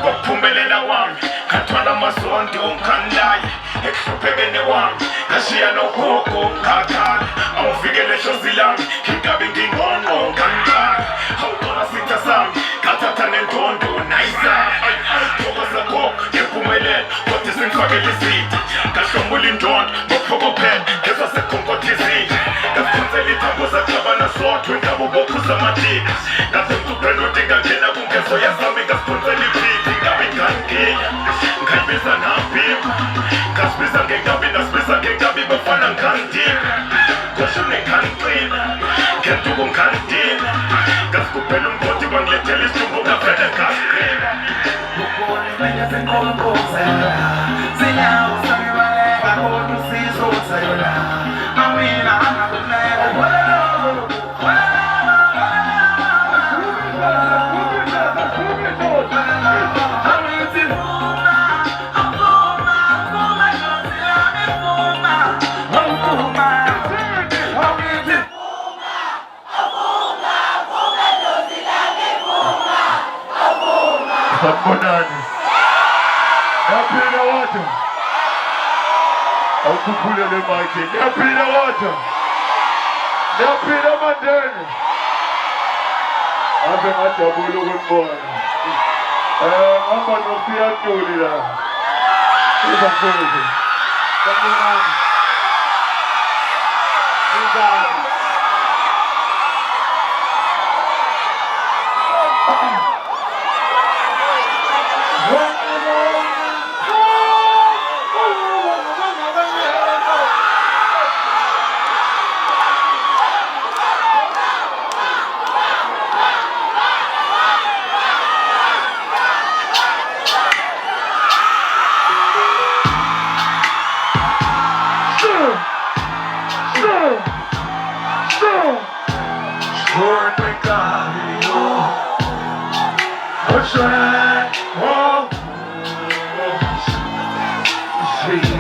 Kuphumelela wami kathwala amasondo umkhandlayi ekuhluphekene wami ngashiya nogogo ngakhala awufikele shozi lami ngingabe ngingqongqo ngangqala awuqola sitha sami ngathatha nendondo nayizami thokoza gogo ngimpumelelo kodwa sengifakele isitha ngahlomula indondo ngokuphokophela ngezwa sekhonkothisile ngaphonsela ithambo zaxabana sodwa ingabe ubophuza amadika ngasemtubheni udinga ngena kungezo yazami ngasiphonsela iphiphi ngabe ngangena ngayibiza nambima ngasibiza ngengabi nasibiza ngengabi bafana ngandina koshune ngandina ngentuku ngandina ngasikhuphela umgodi bangilethela isithumbu ngavele ngaqina ukubona zenkonkozela zinyawo sangibaleka kodwa usizothayola mawina angakuneka Sabonani napenda watu aukupulele maji napenda watu napenda mandeni abe matabulu kunbona ama nofia tulila isafuzi sabonani What's that? Oh, see.